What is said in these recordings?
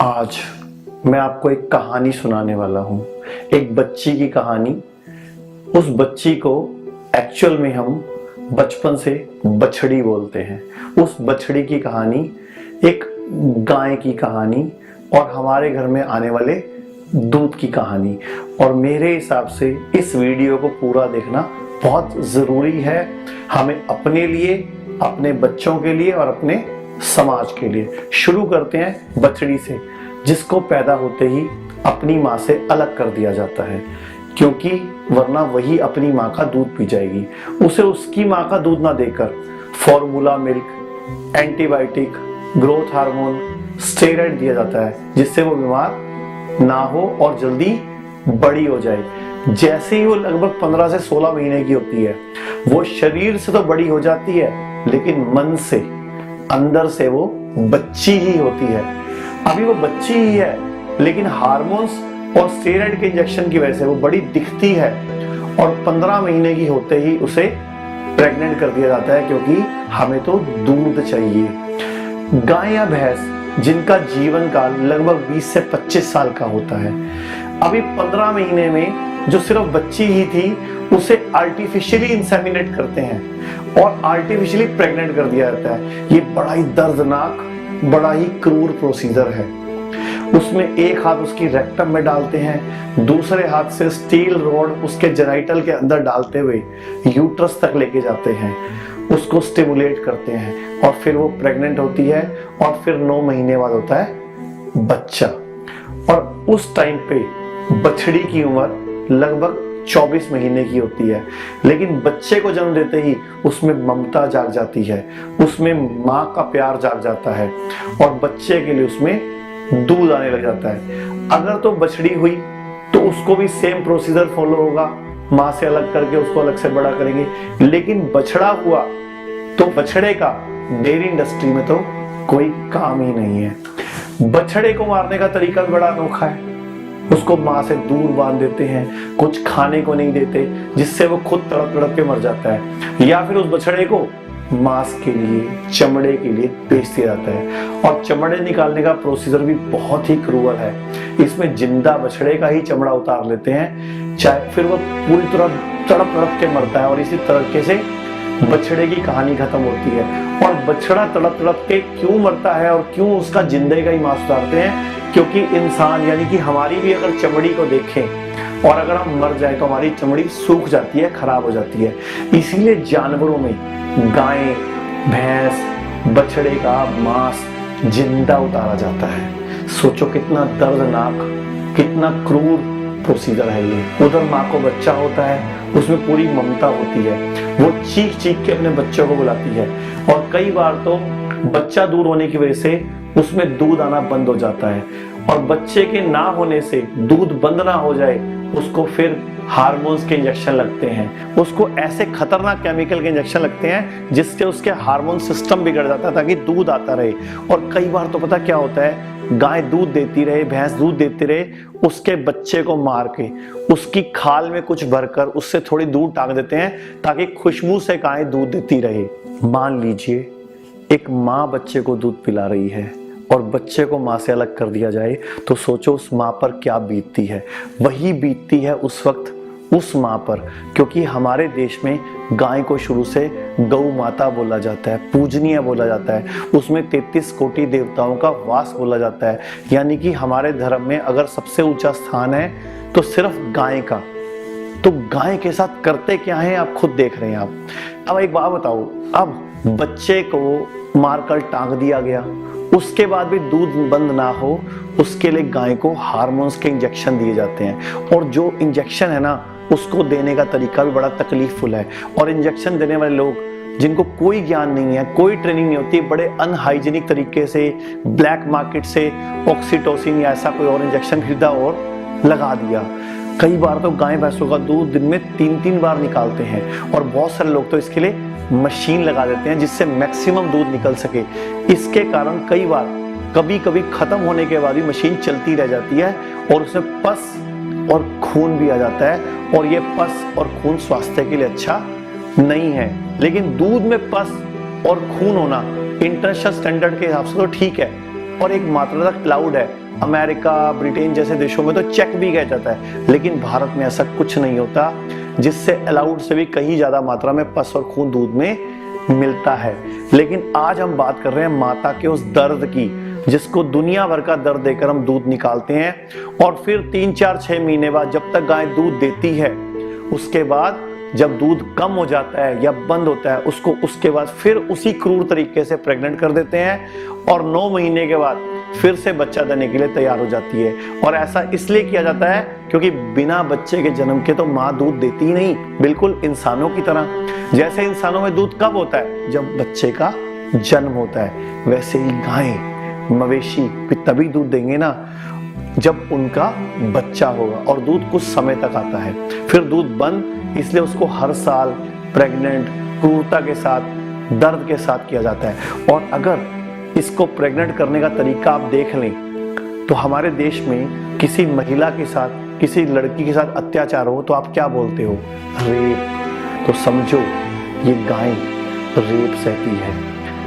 आज मैं आपको एक कहानी सुनाने वाला हूँ, एक बच्ची की कहानी। उस बच्ची को एक्चुअल में हम बचपन से बछड़ी बोलते हैं। उस बछड़ी की कहानी एक गाय की कहानी और हमारे घर में आने वाले दूध की कहानी। और मेरे हिसाब से इस वीडियो को पूरा देखना बहुत ज़रूरी है, हमें अपने लिए, अपने बच्चों के लिए और अपने समाज के लिए। शुरू करते हैं बछड़ी से, जिसको पैदा होते ही अपनी माँ से अलग कर दिया जाता है, क्योंकि वरना वही अपनी माँ का दूध पी जाएगी। उसे उसकी माँ का दूध ना देकर formula milk, antibiotic, growth hormone, steroid दिया जाता है, जिससे वो बीमार ना हो और जल्दी बड़ी हो जाए। जैसे ही वो लगभग 15 से 16 महीने की होती है, वो शरीर से तो बड़ी हो जाती है, लेकिन मन से, अंदर से वो बच्ची ही होती है। अभी वो बच्ची ही है, लेकिन हार्मोन्स और स्टेरॉइड के इंजेक्शन की वजह से वो बड़ी दिखती है। और 15 महीने की होते ही उसे प्रेग्नेंट कर दिया जाता है, क्योंकि हमें तो दूध चाहिए। गाय या भैंस जिनका जीवन काल लगभग 20 से 25 साल का होता है, अभी 15 महीने में जो सिर्फ बच्ची ही थी, उसे आर्टिफिशियली इंसेमिनेट करते हैं और आर्टिफिशियली प्रेग्नेंट कर दिया जाता है। ये बड़ा ही दर्दनाक, बड़ा ही क्रूर प्रोसीजर है। उसमें एक हाथ उसकी रेक्टम में डालते हैं, दूसरे हाथ से स्टील रॉड उसके जेनाइटल के अंदर डालते हुए यूट्रस तक लेके जाते हैं, उसको स्टिमुलेट करते हैं और फिर वो प्रेग्नेंट होती है। और फिर 9 महीने बाद होता है बच्चा। और उस टाइम पे बछड़ी की उम्र लगभग 24 महीने की होती है, लेकिन बच्चे को जन्म देते ही उसमें ममता जाग जाती है, उसमें माँ का प्यार जाग जाता है और बच्चे के लिए उसमें दूध आने लग जाता है। अगर तो बछड़ी हुई तो उसको भी सेम प्रोसीजर फॉलो होगा, माँ से अलग करके उसको अलग से बड़ा करेंगे। लेकिन बछड़ा हुआ तो बछड़े का डेयरी इंडस्ट्री में तो कोई काम ही नहीं है। बछड़े को मारने का तरीका भी बड़ा अनोखा है। उसको माँ से दूर बांध देते हैं, कुछ खाने को नहीं देते, जिससे वो खुद तड़प तड़प के मर जाता है, या फिर उस बछड़े को मांस के लिए, चमड़े के लिए बेच दिया जाता है। और चमड़े निकालने का प्रोसीजर भी बहुत ही क्रूअल है। इसमें जिंदा बछड़े का ही चमड़ा उतार लेते हैं, चाहे फिर वो पूरी तरह तड़प तड़प के मरता है। और इसी तरीके से बछड़े की कहानी खत्म होती है। और बछड़ा तड़प तड़प के क्यों मरता है और क्यों उसका जिंदे का ही मांस उतारते हैं? क्योंकि इंसान यानी कि हमारी भी अगर चमड़ी को देखें और अगर हम मर जाए तो हमारी चमड़ी सूख जाती है, खराब हो जाती है। इसीलिए जानवरों में गाय, भैंस, बछड़े का मांस जिंदा उतारा जाता है। सोचो कितना दर्दनाक, कितना क्रूर प्रोसीजर है ये। उधर माँ को बच्चा होता है, उसमें पूरी ममता होती है, वो चीख चीख के अपने बच्चों को बुलाती है। और कई बार तो बच्चा दूर होने की वजह से उसमें दूध आना बंद हो जाता है। और बच्चे के ना होने से दूध बंद ना हो जाए, उसको फिर हार्मोन्स के इंजेक्शन लगते हैं, उसको ऐसे खतरनाक केमिकल के इंजेक्शन लगते हैं जिससे उसके हार्मोन सिस्टम बिगड़ जाता है ताकि दूध आता रहे। और कई बार तो पता क्या होता है, गाय दूध देती रहे, भैंस दूध देती रहे, उसके बच्चे को मार के उसकी खाल में कुछ भरकर उससे थोड़ी दूर टांग देते हैं ताकि खुशबू से गाय दूध देती रहे। मान लीजिए एक माँ बच्चे को दूध पिला रही है और बच्चे को माँ से अलग कर दिया जाए, तो सोचो उस माँ पर क्या बीतती है। वही बीतती है उस वक्त उस माँ पर, क्योंकि हमारे देश में गाय को शुरू से गौ माता बोला जाता है, पूजनीय बोला जाता है, उसमें 33 कोटि देवताओं का वास बोला जाता है। यानी कि हमारे धर्म में अगर सबसे ऊंचा स्थान है तो सिर्फ गाय का। तो गाय के साथ करते क्या है आप खुद देख रहे हैं आप। अब एक बात बताओ, अब बच्चे को मारकर टांग दिया गया, उसके बाद भी दूध बंद ना हो, उसके लिए गाय को हार्मोन्स के इंजेक्शन दिए जाते हैं। और जो इंजेक्शन है ना, उसको देने का तरीका भी बड़ा तकलीफुल है। और इंजेक्शन देने वाले लोग जिनको कोई ज्ञान नहीं है, कोई ट्रेनिंग नहीं होती, बड़े अनहाइजीनिक तरीके से ब्लैक मार्केट से ऑक्सीटोसिन या ऐसा कोई और इंजेक्शन खरीदा और लगा दिया। कई बार तो गाय भैंसों का दूध दिन में 3-3 बार निकालते हैं। और बहुत सारे लोग तो इसके लिए मशीन लगा देते हैं जिससे मैक्सिमम दूध निकल सके। इसके कारण कई बार कभी कभी खत्म होने के बाद भी मशीन चलती रह जाती है और उसमें पस और खून भी आ जाता है। और ये पस और खून स्वास्थ्य के लिए अच्छा नहीं है। लेकिन दूध में पस और खून होना इंटरनेशनल स्टैंडर्ड के हिसाब से तो ठीक है, और एक मात्रा क्लाउड है। अमेरिका, ब्रिटेन जैसे देशों में तो चेक भी कहा जाता है, लेकिन भारत में ऐसा कुछ नहीं होता, जिससे अलाउड से भी कहीं ज्यादा मात्रा में पस और खून दूध में मिलता है। लेकिन आज हम बात कर रहे हैं माता के उस दर्द की, जिसको दुनिया भर का दर्द देकर हम दूध निकालते हैं, और फिर 3, 4, 6 महीने बाद जब तक गाय दूध देती है, उसके बाद जब दूध कम हो जाता है या बंद होता है, उसको उसके बाद फिर उसी क्रूर तरीके से प्रेग्नेंट कर देते हैं, और 9 महीने के बाद फिर से बच्चा देने के लिए तैयार हो जाती है। और ऐसा इसलिए किया जाता है क्योंकि बिना बच्चे के जन्म के तो माँ दूध देती ही नहीं, बिल्कुल इंसानों की तरह। जैसे इंसानों में दूध कब होता है? जब बच्चे का जन्म होता है। वैसे ही गाय, मवेशी भी तभी दूध देंगे ना जब उनका बच्चा होगा, और दूध कुछ समय तक आता है, फिर दूध बंद। इसलिए उसको हर साल प्रेग्नेंट, क्रूरता के साथ, दर्द के साथ किया जाता है। और अगर इसको प्रेग्नेंट करने का तरीका आप देख लें तो हमारे देश में किसी महिला के साथ, किसी लड़की के साथ अत्याचार हो तो आप क्या बोलते हो? रेप। तो समझो ये गाय रेप सहती है,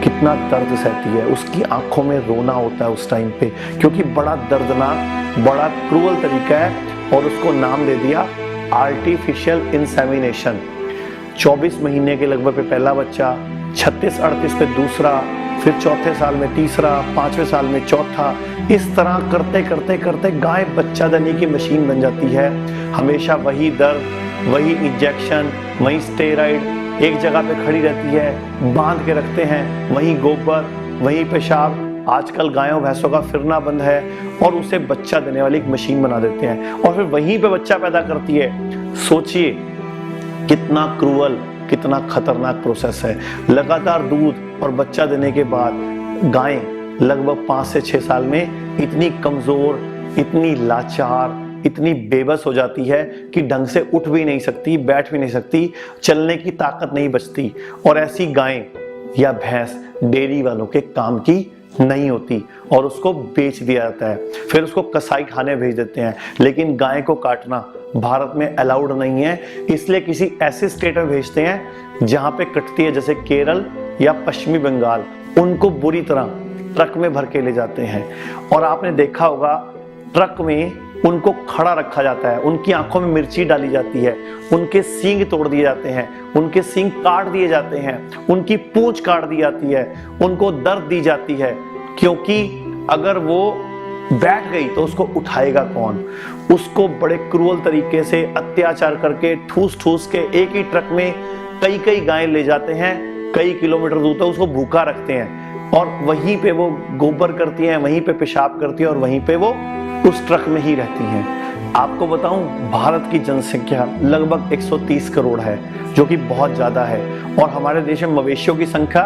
कितना दर्द सहती है, उसकी आंखों में रोना होता है उस टाइम पे, क्योंकि बड़ा दर्दनाक, बड़ा क्रूअल तरीका है। और उसको नाम दे दिया आर्टिफिशियल इंसेमिनेशन। 24 महीने के लगभग पे पहला बच्चा, 36-38 पे दूसरा, फिर चौथे साल में तीसरा, 5वें साल में चौथा। इस तरह करते करते करते गाय बच्चा देने की मशीन बन जाती है। हमेशा वही दर्द, वही इंजेक्शन, वही स्टेरॉइड, एक जगह पे खड़ी रहती है, बांध के रखते हैं, वही गोबर, वही पेशाब। आजकल गायों भैंसों का फिरना बंद है, और उसे बच्चा देने वाली एक मशीन बना देते हैं, और फिर वहीं पे बच्चा पैदा करती है। सोचिए कितना क्रूअल, कितना खतरनाक प्रोसेस है। लगातार दूध और बच्चा देने के बाद गाय लगभग 5 से 6 साल में इतनी कमजोर, इतनी लाचार, इतनी बेबस हो जाती है कि ढंग से उठ भी नहीं सकती, बैठ भी नहीं सकती, चलने की ताकत नहीं बचती। और ऐसी गाय या भैंस डेयरी वालों के काम की नहीं होती, और उसको बेच दिया जाता है, फिर उसको कसाई खाने भेज देते हैं। लेकिन गाय को काटना भारत में अलाउड नहीं है, इसलिए किसी ऐसे स्टेट में भेजते हैं जहां पे कटती है, जैसे केरल या पश्चिमी बंगाल। उनको बुरी तरह ट्रक में भर के ले जाते हैं, और आपने देखा होगा ट्रक में उनको खड़ा रखा जाता है, उनकी आंखों में मिर्ची डाली जाती है, उनके सींग तोड़ दिए जाते हैं, उनके सींग काट दिए जाते हैं, उनकी पूंछ काट दी जाती है, उनको दर्द दी जाती है, क्योंकि अगर वो बैठ गई तो उसको उठाएगा कौन? उसको बड़े क्रूअल तरीके से अत्याचार करके ठूस ठूस के एक ही ट्रक में कई कई गायें ले जाते हैं, कई किलोमीटर दूर तक उसको भूखा रखते हैं, और वहीं पे वो गोबर करती हैं, वहीं पे पेशाब करती है, और वहीं पे वो उस ट्रक में ही रहती हैं। आपको बताऊं, भारत की जनसंख्या लगभग 130 करोड़ है, जो कि बहुत ज्यादा है, और हमारे देश में मवेशियों की संख्या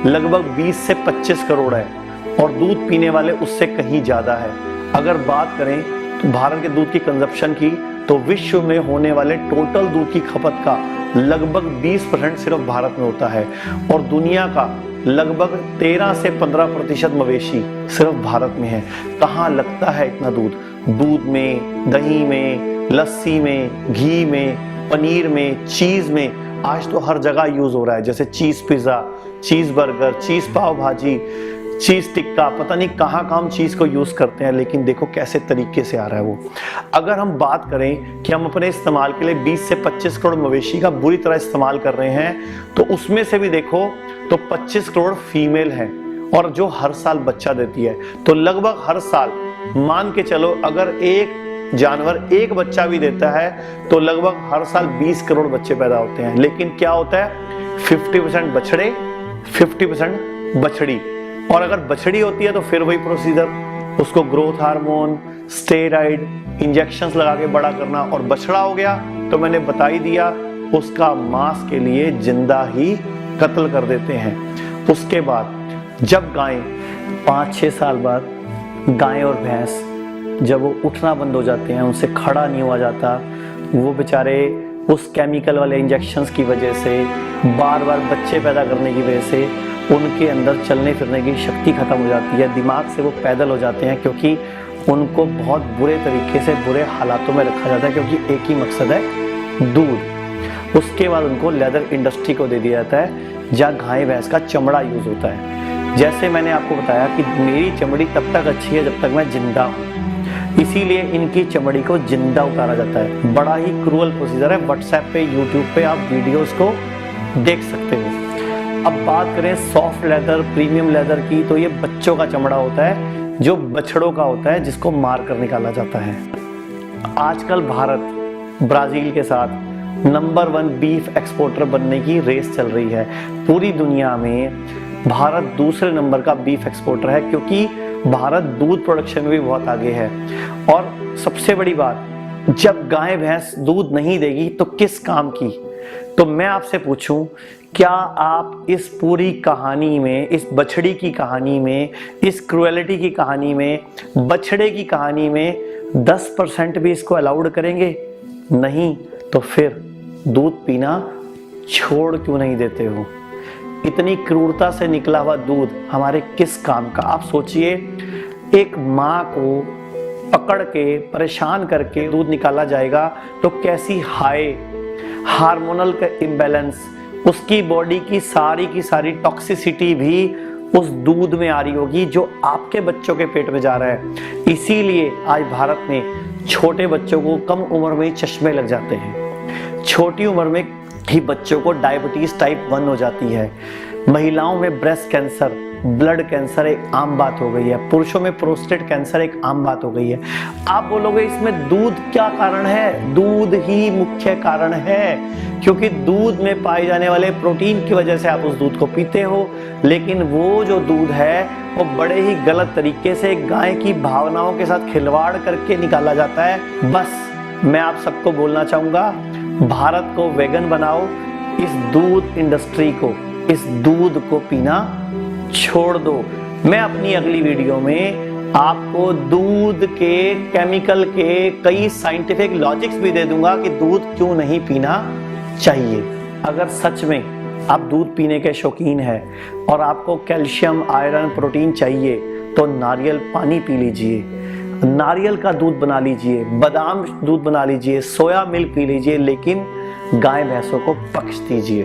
लगभग 20 से 25 करोड़ है, और दूध पीने वाले उससे कहीं ज्यादा है। अगर बात करें तो भारत के दूध की कंजप्शन की, तो विश्व में होने वाले टोटल दूध की खपत का लगभग 20% सिर्फ भारत में होता है, और दुनिया का लगभग 13 से 15% मवेशी सिर्फ भारत में है। कहाँ लगता है इतना दूध? दूध में, दही में, लस्सी में, घी में, पनीर में, चीज में। आज तो हर जगह यूज हो रहा है, जैसे चीज पिज्जा, चीज बर्गर, चीज पाव भाजी, चीज टिक्का, पता नहीं कहाँ कहाँ हम चीज को यूज करते हैं, लेकिन देखो कैसे तरीके से आ रहा है वो। अगर हम बात करें कि हम अपने इस्तेमाल के लिए 20 से 25 करोड़ मवेशी का बुरी तरह इस्तेमाल कर रहे हैं, तो उसमें से भी देखो तो 25 करोड़ फीमेल हैं, और जो हर साल बच्चा देती है। तो लगभग हर साल मान के चलो, अगर एक जानवर एक बच्चा भी देता है तो लगभग हर साल 20 करोड़ बच्चे पैदा होते हैं। लेकिन क्या होता है, 50% बछड़े, 50% बछड़ी। और अगर बछड़ी होती है तो फिर वही प्रोसीजर, उसको ग्रोथ हार्मोन, स्टेरॉइड, इंजेक्शंस लगा के बड़ा करना। और बछड़ा हो गया तो मैंने बता ही दिया, उसका मांस के लिए जिंदा ही कत्ल कर देते हैं। उसके बाद जब गाय 5-6 साल बाद गाय और भैंस जब वो उठना बंद हो जाते हैं, उनसे खड़ा नहीं हुआ जाता, वो बेचारे उस केमिकल वाले इंजेक्शंस की वजह से, बार बार बच्चे पैदा करने की वजह से उनके अंदर चलने फिरने की शक्ति खत्म हो जाती है, दिमाग से वो पैदल हो जाते हैं, क्योंकि उनको बहुत बुरे तरीके से बुरे हालातों में रखा जाता है, क्योंकि एक ही मकसद है, दूध। उसके बाद उनको लेदर इंडस्ट्री को दे दिया जाता है, जहाँ गाय भैंस का चमड़ा यूज होता है। जैसे मैंने आपको बताया कि मेरी चमड़ी तब तक अच्छी है जब तक मैं जिंदा हूँ, इसीलिए इनकी चमड़ी को जिंदा उतारा जाता है। बड़ा ही क्रूअल प्रोसीजर है। व्हाट्सएप पे, यूट्यूब पे आप वीडियोस को देख सकते हो। अब बात करें सॉफ्ट लेदर, प्रीमियम लेदर की, तो ये बच्चों का चमड़ा होता है जो बछड़ों का होता है, जिसको मार कर निकाला जाता है। आजकल भारत ब्राजील के साथ नंबर 1 बीफ एक्सपोर्टर बनने की रेस चल रही है। पूरी दुनिया में भारत दूसरे नंबर का बीफ एक्सपोर्टर है, क्योंकि भारत दूध प्रोडक्शन में भी बहुत आगे है। और सबसे बड़ी बात, जब गाय भैंस दूध नहीं देगी तो किस काम की? तो मैं आपसे पूछूं, क्या आप इस पूरी कहानी में, इस बछड़ी की कहानी में, इस क्रुएलिटी की कहानी में, बछड़े की कहानी में 10% भी इसको अलाउड करेंगे? नहीं। तो फिर दूध पीना छोड़ क्यों नहीं देते हो? इतनी क्रूरता से निकला हुआ दूध हमारे किस काम का? आप सोचिए, एक माँ को पकड़ के परेशान करके दूध निकाला जाएगा तो कैसी हाई हार्मोनल का इम्बैलेंस, उसकी बॉडी की सारी टॉक्सिसिटी भी उस दूध में आ रही होगी जो आपके बच्चों के पेट में जा रहा है। इसीलिए आज भारत में छोटे बच्चों को कम उम्र में ही चश्मे लग जाते हैं। छोटी उम्र में ही बच्चों को डायबिटीज टाइप 1 हो जाती है। महिलाओं में ब्रेस्ट कैंसर, ब्लड कैंसर एक आम बात हो गई है। पुरुषों में प्रोस्टेट कैंसर एक आम बात हो गई है। आप बोलोगे इसमें दूध क्या कारण है? दूध ही मुख्य कारण है, क्योंकि दूध में पाए जाने वाले प्रोटीन की वजह से आप उस दूध को पीते हो। लेकिन वो जो दूध है वो बड़े ही गलत तरीके से गाय की भावनाओं के साथ खिलवाड़ करके निकाला जाता है। बस मैं आप सबको बोलना चाहूंगा, भारत को वेगन बनाओ, इस दूध इंडस्ट्री को, इस दूध को पीना छोड़ दो। मैं अपनी अगली वीडियो में आपको दूध के केमिकल के कई साइंटिफिक लॉजिक्स भी दे दूंगा कि दूध क्यों नहीं पीना चाहिए। अगर सच में आप दूध पीने के शौकीन हैं और आपको कैल्शियम, आयरन, प्रोटीन चाहिए तो नारियल पानी पी लीजिए, नारियल का दूध बना लीजिए, बादाम दूध बना लीजिए, सोया मिल्क पी लीजिए, लेकिन गाय भैंसों को बख्श दीजिए।